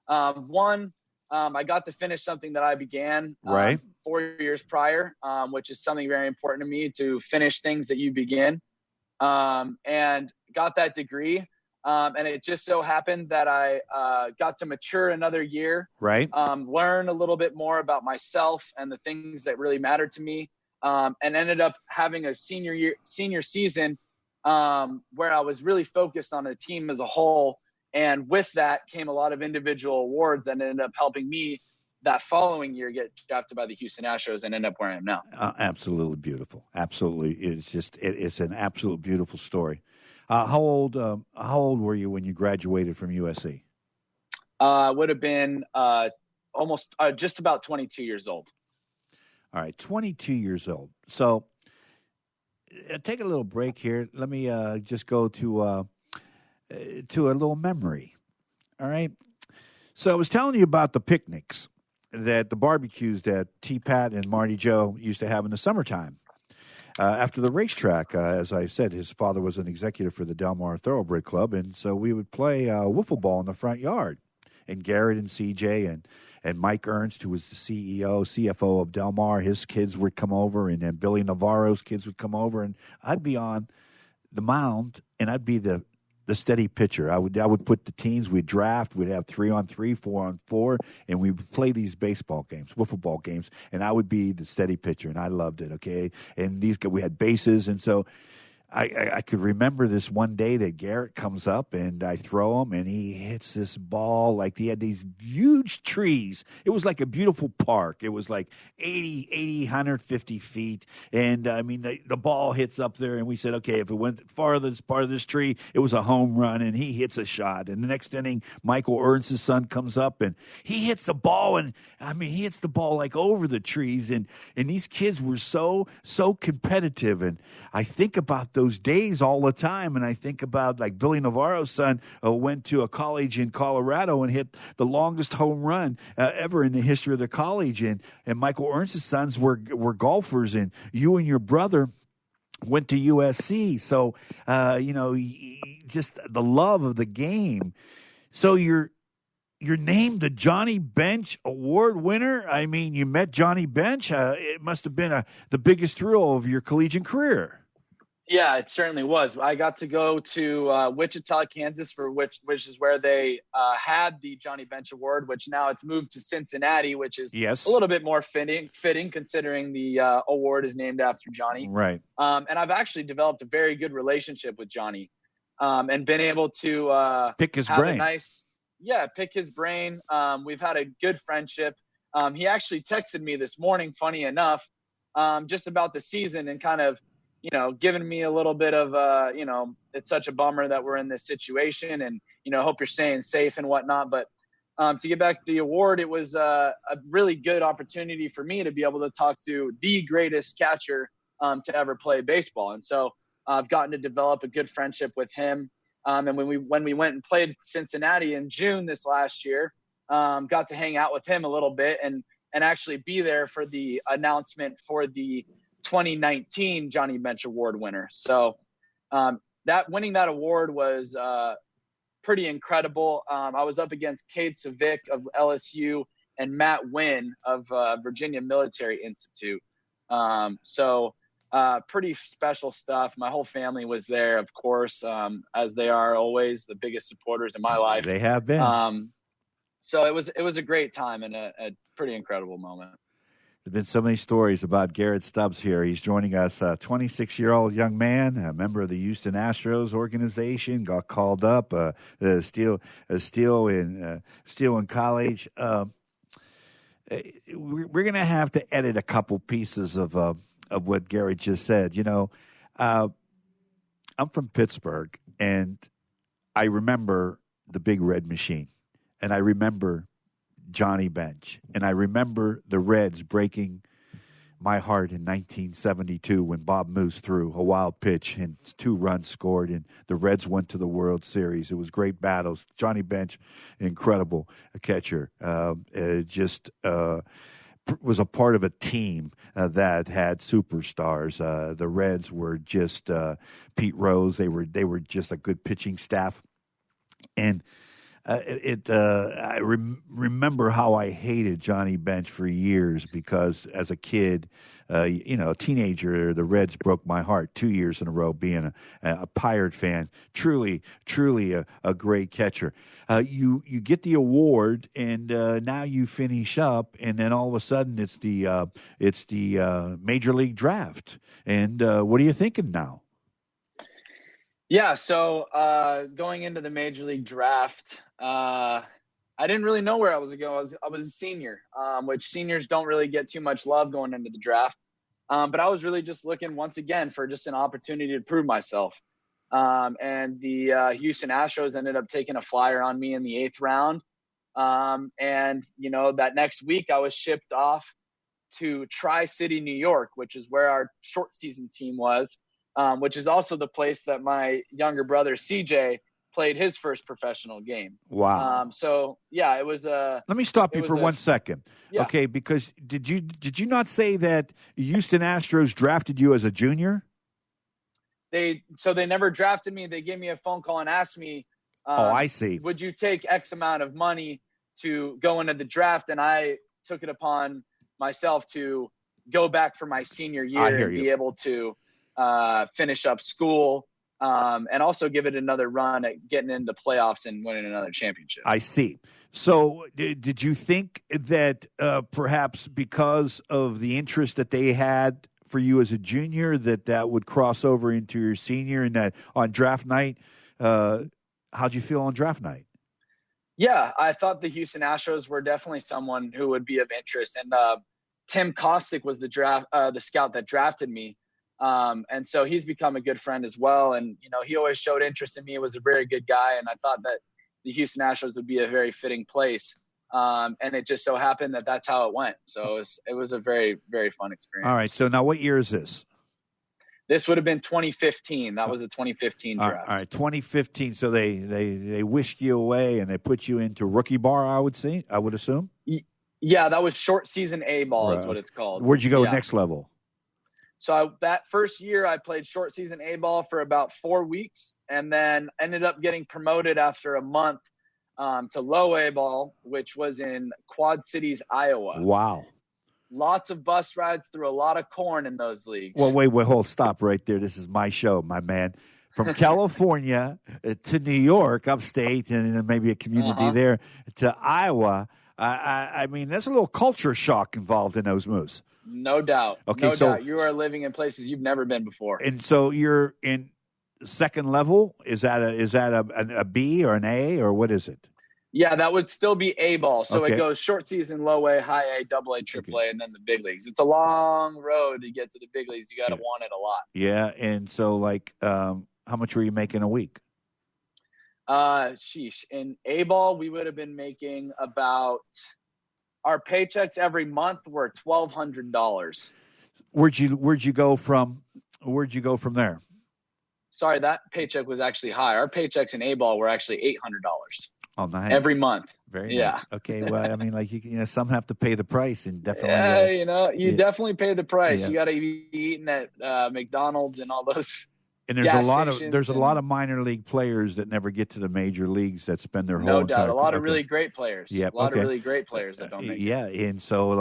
One, I got to finish something that I began 4 years prior, which is something very important to me, to finish things that you begin, and got that degree. And it just so happened that I got to mature another year, learn a little bit more about myself and the things that really mattered to me, and ended up having a senior season where I was really focused on the team as a whole. And with that came a lot of individual awards that ended up helping me that following year get drafted by the Houston Astros and end up where I am now. Absolutely beautiful. Absolutely. It's an absolute beautiful story. How old were you when you graduated from USC? Would have been almost just about 22 years old. All right, 22 years old. So take a little break here. Let me just go to a little memory. All right. So I was telling you about the picnics, the barbecues that T-Pat and Marty Joe used to have in the summertime. After the racetrack, as I said, his father was an executive for the Del Mar Thoroughbred Club, and so we would play wiffle ball in the front yard. And Garrett and CJ and Mike Ernst, who was the CFO of Del Mar, his kids would come over, and then Billy Navarro's kids would come over, and I'd be on the mound, and I'd be the steady pitcher. I would put the teams, we'd draft, we'd have 3-on-3, 4-on-4, and we'd play these baseball games, wiffle ball games, and I would be the steady pitcher, and I loved it, okay? And we had bases, and so I could remember this one day that Garrett comes up and I throw him and he hits this ball like he had these huge trees. It was like a beautiful park. It was like 80, 150 feet. And, I mean, the ball hits up there and we said, okay, if it went farther this part of this tree, it was a home run and he hits a shot. And the next inning, Michael Ernst's son comes up and he hits the ball and, I mean, he hits the ball like over the trees. And these kids were so competitive. And I think about those days all the time, and I think about like Billy Navarro's son went to a college in Colorado and hit the longest home run ever in the history of the college, and Michael Ernst's sons were golfers, and you and your brother went to USC, so just the love of the game. So you're named the Johnny Bench Award winner. I mean, you met Johnny Bench. It must have been the biggest thrill of your collegiate career. Yeah, it certainly was. I got to go to Wichita, Kansas, which is where they had the Johnny Bench Award, which now it's moved to Cincinnati, which is a little bit more fitting considering the award is named after Johnny. Right. And I've actually developed a very good relationship with Johnny, and been able to pick his brain. Pick his brain. We've had a good friendship. He actually texted me this morning, funny enough, just about the season and kind of, giving me a little bit of, it's such a bummer that we're in this situation and, hope you're staying safe and whatnot. But to get back to the award, it was a really good opportunity for me to be able to talk to the greatest catcher to ever play baseball. And so I've gotten to develop a good friendship with him. And when we went and played Cincinnati in June this last year, got to hang out with him a little bit and actually be there for the announcement for the 2019 Johnny Bench Award winner. So that winning that award was pretty incredible. I was up against Cade Civic of LSU and Matt Wynn of Virginia Military Institute. So pretty special stuff. My whole family was there, of course, as they are always the biggest supporters in my life. They have been. So it was a great time and a pretty incredible moment. There's been so many stories about Garrett Stubbs here. He's joining us, a 26-year-old young man, a member of the Houston Astros organization, got called up, still in college. We're going to have to edit a couple pieces of what Garrett just said. I'm from Pittsburgh, and I remember the Big Red Machine, and I remember Johnny Bench. And I remember the Reds breaking my heart in 1972 when Bob Moose threw a wild pitch and 2 runs scored, and the Reds went to the World Series. It was great battles. Johnny Bench, incredible catcher. Was a part of a team that had superstars. The Reds were just Pete Rose. They were just a good pitching staff. And I remember how I hated Johnny Bench for years because as a kid, a teenager, the Reds broke my heart 2 years in a row being a Pirate fan. Truly a great catcher. You get the award, and now you finish up, and then all of a sudden it's the Major League Draft. And what are you thinking now? Yeah, so going into the Major League Draft, I didn't really know where I was going. I was a senior, which seniors don't really get too much love going into the draft. But I was really just looking once again for just an opportunity to prove myself. And the Houston Astros ended up taking a flyer on me in the 8th round. And, that next week I was shipped off to Tri-City, New York, which is where our short season team was. Which is also the place that my younger brother CJ played his first professional game. Wow. It was a. Let me stop you for 1 second. Yeah. Okay, because did you not say that Houston Astros drafted you as a junior? They never drafted me. They gave me a phone call and asked me. I see. Would you take X amount of money to go into the draft? And I took it upon myself to go back for my senior year and be able to finish up school, and also give it another run at getting into playoffs and winning another championship. I see. So did you think that perhaps because of the interest that they had for you as a junior that would cross over into your senior, and that on draft night, how'd you feel on draft night? Yeah, I thought the Houston Astros were definitely someone who would be of interest. And Tim Kostick was the scout that drafted me. And so he's become a good friend as well. And, he always showed interest in me, was a very good guy. And I thought that the Houston Astros would be a very fitting place. And it just so happened that that's how it went. So it was a very, very fun experience. All right. So now what year is this? This would have been 2015. That was a 2015 draft. All right, 2015. So they whisked you away and they put you into rookie bar, I would assume? Yeah, that was short season A ball is what it's called. Where'd you go next level? So that first year I played short season A ball for about 4 weeks and then ended up getting promoted after a month to low A ball, which was in Quad Cities, Iowa. Wow. Lots of bus rides through a lot of corn in those leagues. Well, stop right there. This is my show, my man. From California to New York, upstate, and maybe a community there, to Iowa. I mean, there's a little culture shock involved in those moves. No doubt. Okay, no doubt. You are living in places you've never been before. And so you're in second level. Is that a B or an A, or what is it? Yeah, that would still be A ball. So it goes short season, low A, high A, double A, triple A, and then the big leagues. It's a long road to get to the big leagues. You got to want it a lot. Yeah, and so how much were you making a week? Sheesh. In A ball, we would have been making about our paychecks every month were $1,200. Where'd you go from there? Sorry, that paycheck was actually high. Our paychecks in A ball were actually $800. Oh, nice. Every month. Very nice. Okay, well, I mean, some have to pay the price, and definitely. Yeah, you definitely pay the price. Yeah. You got to be eating at McDonald's and all those. And there's a lot of minor league players that never get to the major leagues that spend their whole entire. No doubt, a lot of really great players. Yeah, a lot of really great players that don't make it. Yeah, and so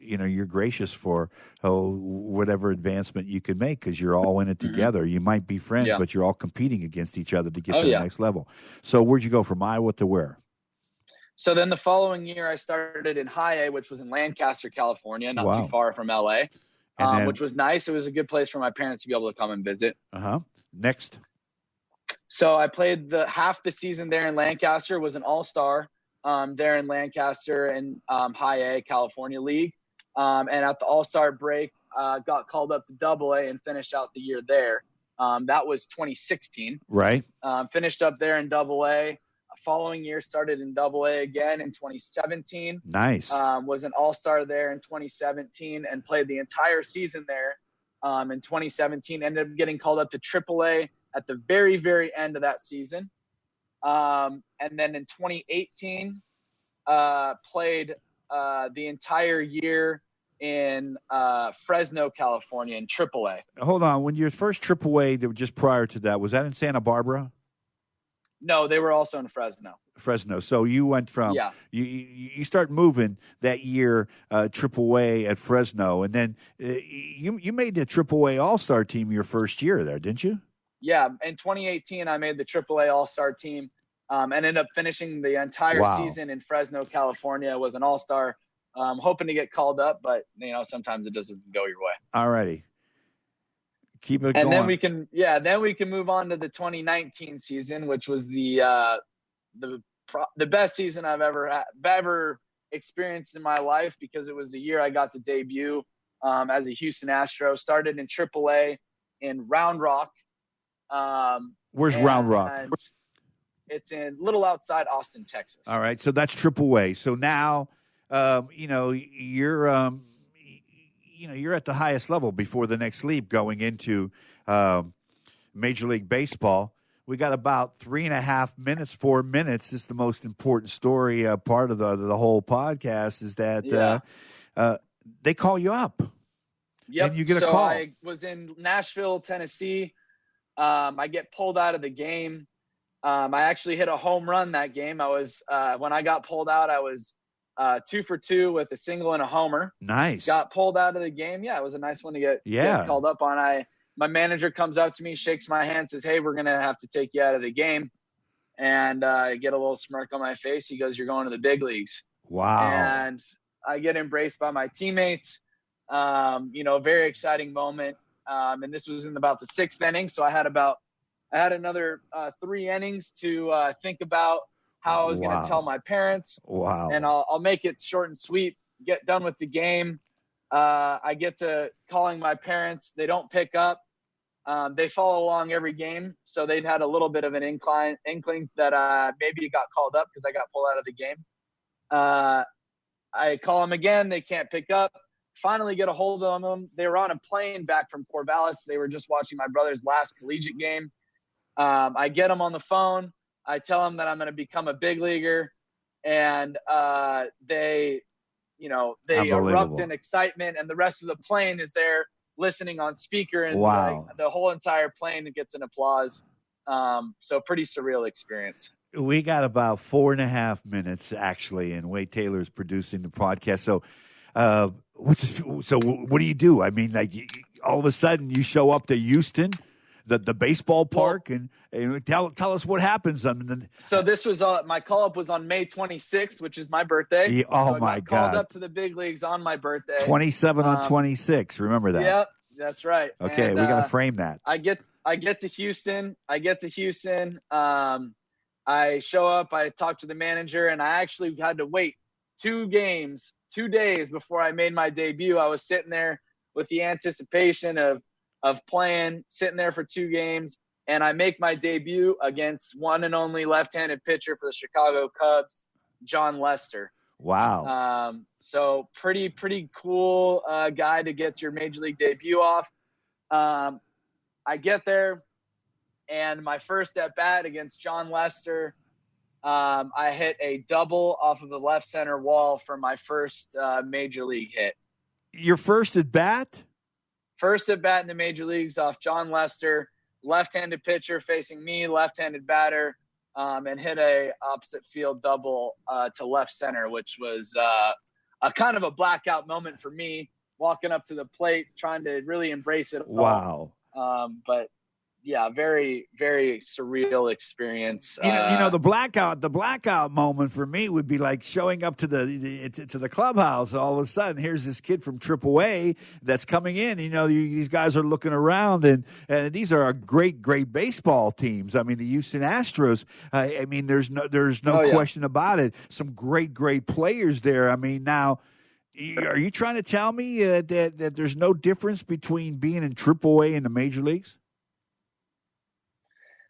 you're gracious for whatever advancement you can make because you're all in it together. You might be friends, but you're all competing against each other to get to the next level. So where'd you go from Iowa to where? So then the following year I started in high A, which was in Lancaster, California, not too far from LA, which was nice. It was a good place for my parents to be able to come and visit. Next. So I played half the season there in Lancaster, was an all-star there in Lancaster and high A California League. And at the All-Star break, got called up to Double A and finished out the year there. That was 2016. Right. Finished up there in Double A. Following year, started in Double A again in 2017. Nice. Was an All-Star there in 2017 and played the entire season there in 2017. Ended up getting called up to Triple A at the very, very end of that season. And then in 2018, played the entire year in Fresno, California in AAA. Hold on. When your first AAA, just prior to that, was that in Santa Barbara? No, they were also in Fresno. So you went from you start moving that year AAA at Fresno, and then you made the AAA All-Star team your first year there, didn't you? Yeah, in 2018, I made the AAA All-Star team. Ended up finishing the entire season in Fresno, California. Was an all-star. Hoping to get called up, but sometimes it doesn't go your way. All righty, keep it and going. Then we can move on to the 2019 season, which was the best season I've ever experienced in my life because it was the year I got to debut as a Houston Astro. Started in AAA in Round Rock. Where's Round Rock? It's in little outside Austin, Texas. All right, so that's AAA. So now, you're at the highest level before the next leap going into Major League Baseball. We got about 3.5 minutes, 4 minutes. This is the most important story part of the whole podcast is that they call you up. Yep. And you get a call. I was in Nashville, Tennessee. I get pulled out of the game. I actually hit a home run that game. I was when I got pulled out, I was 2 for 2 with a single and a homer. Nice. Got pulled out of the game. Yeah, it was a nice one to get called up on. My manager comes up to me, shakes my hand, says, "Hey, we're gonna have to take you out of the game." And I get a little smirk on my face. He goes, "You're going to the big leagues." Wow. And I get embraced by my teammates. Very exciting moment. And this was in about the 6th inning. So I had another 3 innings to think about how I was going to tell my parents. Wow. And I'll make it short and sweet, get done with the game. I get to calling my parents. They don't pick up. They follow along every game. So they'd had a little bit of an inkling that maybe it got called up because I got pulled out of the game. I call them again. They can't pick up. Finally get a hold of them. They were on a plane back from Corvallis. They were just watching my brother's last collegiate game. I get them on the phone. I tell them that I'm going to become a big leaguer. And they erupt in excitement. And the rest of the plane is there listening on speaker. And the whole entire plane gets an applause. So pretty surreal experience. We got about 4.5 minutes, actually, and Wade Taylor's producing the podcast. So, what do you do? I mean, like, all of a sudden you show up to Houston, the baseball park, and tell us what happens. So this was my call up was on May 26th, which is my birthday. Yeah, so my God! Called up to the big leagues on my birthday. 27 on 26. Remember that? Yep, that's right. Okay, we got to frame that. I get to Houston. I show up, I talk to the manager, and I actually had to wait 2 days before I made my debut. I was sitting there with the anticipation of playing, sitting there for 2 games, and I make my debut against one and only left-handed pitcher for the Chicago Cubs, John Lester. Wow. So pretty cool guy to get your major league debut off. I get there. And my first at bat against John Lester, I hit a double off of the left center wall for my first major league hit. Your first at bat? First at bat in the major leagues off John Lester, left-handed pitcher facing me, left-handed batter, and hit a opposite field double to left center, which was a kind of a blackout moment for me, walking up to the plate, trying to really embrace it. Wow. But yeah, very, very surreal experience. The blackout moment for me would be like showing up to the clubhouse. All of a sudden, here's this kid from AAA that's coming in. These guys are looking around, and these are great baseball teams. I mean, the Houston Astros. There's no question about it. Some great players there. I mean, now, are you trying to tell me that there's no difference between being in AAA and the major leagues?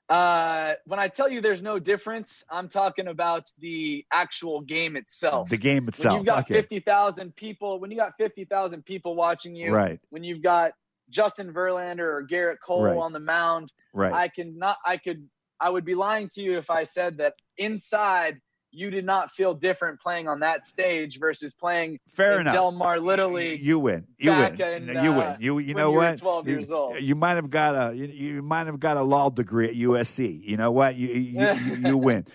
When I tell you there's no difference, I'm talking about the actual game itself. The game itself. When you've got 50,000 people watching you, right? When you've got Justin Verlander or Garrett Cole on the mound, right? I would be lying to you if I said that inside you did not feel different playing on that stage versus playing in Del Mar Little League. You win. You win. You know what? 12 years old. You might have got a law degree at USC. You know what? You win.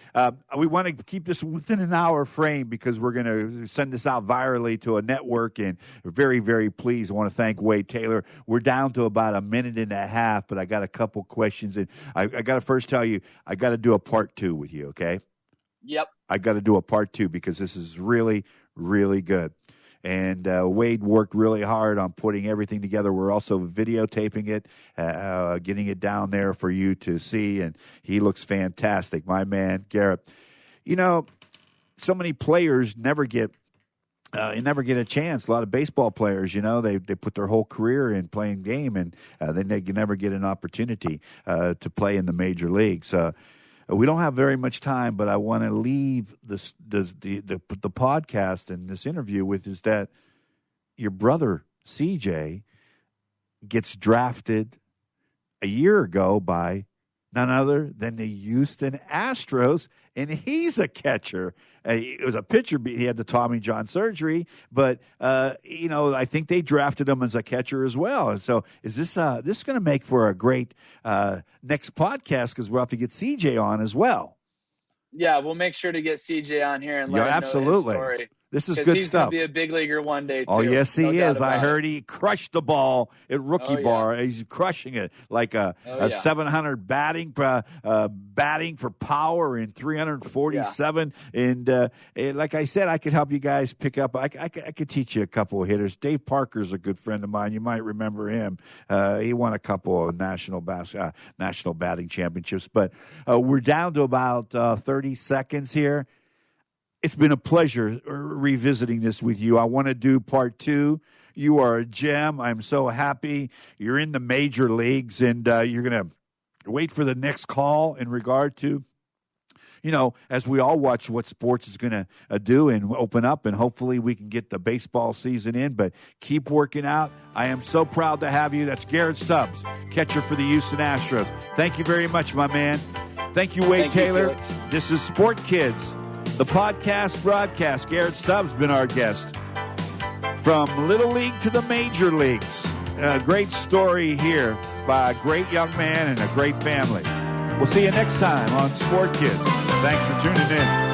We want to keep this within an hour frame because we're going to send this out virally to a network, and we're very, very pleased. I want to thank Wade Taylor. We're down to about 1.5 minutes, but I got a couple questions, and I got to first tell you I got to do a part 2 with you. Okay? Yep. I got to do a part 2 because this is really, really good. And Wade worked really hard on putting everything together. We're also videotaping it, getting it down there for you to see, and he looks fantastic. My man, Garrett. So many players never get a chance. A lot of baseball players, they put their whole career in playing game, and they never get an opportunity to play in the major leagues. We don't have very much time, but I want to leave the podcast and this interview with is that your brother, CJ, gets drafted a year ago by none other than the Houston Astros, and he's a catcher. It was a pitcher. He had the Tommy John surgery, but I think they drafted him as a catcher as well. So is this going to make for a great next podcast because we'll have to get CJ on as well. Yeah, we'll make sure to get CJ on here and let him know his story. This is good he's stuff. He's going to be a big leaguer one day, too. Oh, yes, he is. I heard it. he crushed the ball at rookie bar. He's crushing it like a 700 batting for power and 347. And like I said, I could help you guys pick up. I could teach you a couple of hitters. Dave Parker's a good friend of mine. You might remember him. He won a couple of national batting championships. But we're down to about 30 seconds here. It's been a pleasure revisiting this with you. I want to do part 2. You are a gem. I'm so happy you're in the major leagues, and you're going to wait for the next call in regard to, as we all watch what sports is going to do and open up, and hopefully we can get the baseball season in. But keep working out. I am so proud to have you. That's Garrett Stubbs, catcher for the Houston Astros. Thank you very much, my man. Thank you, Wade Taylor. This is SportKidz, the podcast broadcast. Garrett Stubbs been our guest. From Little League to the Major Leagues. A great story here by a great young man and a great family. We'll see you next time on SportKidz. Thanks for tuning in.